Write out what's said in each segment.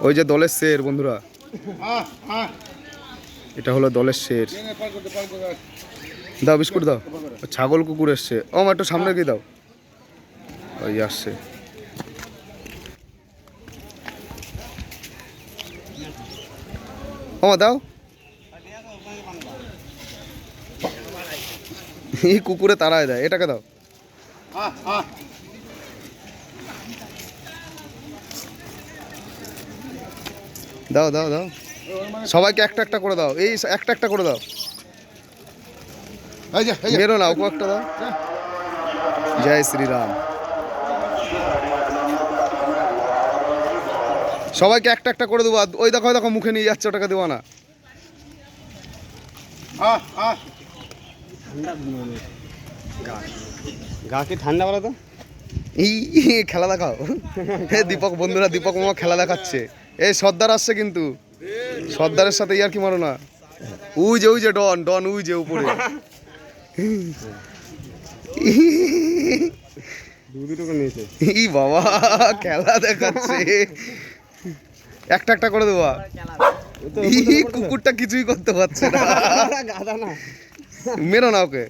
ওই যে দলের শের বন্ধুরা, এটা হলো দলের শের। দাও বিস্কুট দাও। ছাগল কুকুর এসছে। ও মা একটু সামনে গিয়ে দাও। ওই আসছে। ও মা দাও। এই কুকুরে তাড়ায় দেয়, এটাকে দাও। দাও দাও দাও, সবাইকে একটা একটা করে দাও। এই একটা একটা করে দাও, মেরো না, ওকে একটা দাও। জয় শ্রীরাম। সবাইকে একটা একটা করে দেবো। ওই দেখো ওই দেখো মুখে নিয়ে যাচ্ছে, ওটাকে দেবো না। গা কি ঠান্ডা বলো তো? এই খেলা দেখাও। দীপক বন্ধুরা, দীপক মামা খেলা দেখাচ্ছে। এই সর্দার আসছে কিন্তু, সর্দারের সাথে ইয়ার কি মারো না। ওই যে ডন ডন, ওই যে উপরে। এই বাবা খেলা দেখাচ্ছে। একটা একটা করে দেবো। কুকুরটা কিছুই করতে পারছে না। মেরো না ওকে,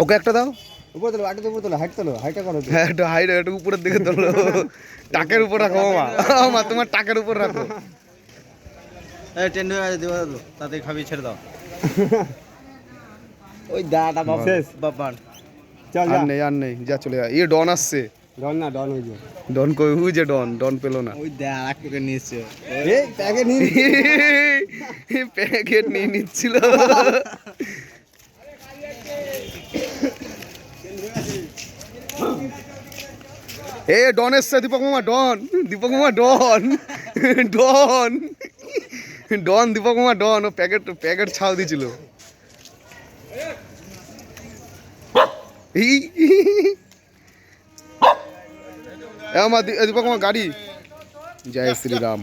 ওকে একটা দাও। উপরে তোলো, হাইটে উপরে তোলো, হাইট তোলো, হাইটটা করো। হ্যাঁ একটু হাইট, একটু উপরের দিকে তোলো। টাকের উপর রাখো মা, তোমার টাকের উপর রাখো। টেন্ডু দেবো দাদু, তাতে খাবি ছেড়ে দাও। ওই দাদা বাবা শেষ বাবা। চল আর নেই আর নেই, যা চলে যা। ইয়ে ডন আসছে। ডন না, ডন ওই যে ডন কই? ওই যে ডন, ডন পেলো না। ওই দা আরেক করে নিয়েছে। এই প্যাকেট নিয়ে প্যাকেট নিয়ে নিচ্ছিল। এ ডন এসছে, দীপক মামা ডন, দীপক মামা ডন, ডন ডন, দীপক মামা ডন। ও প্যাকেট প্যাকেট ছাও দিছিল। এই আমার দীপক মামা গাড়ি। জয় শ্রীরাম।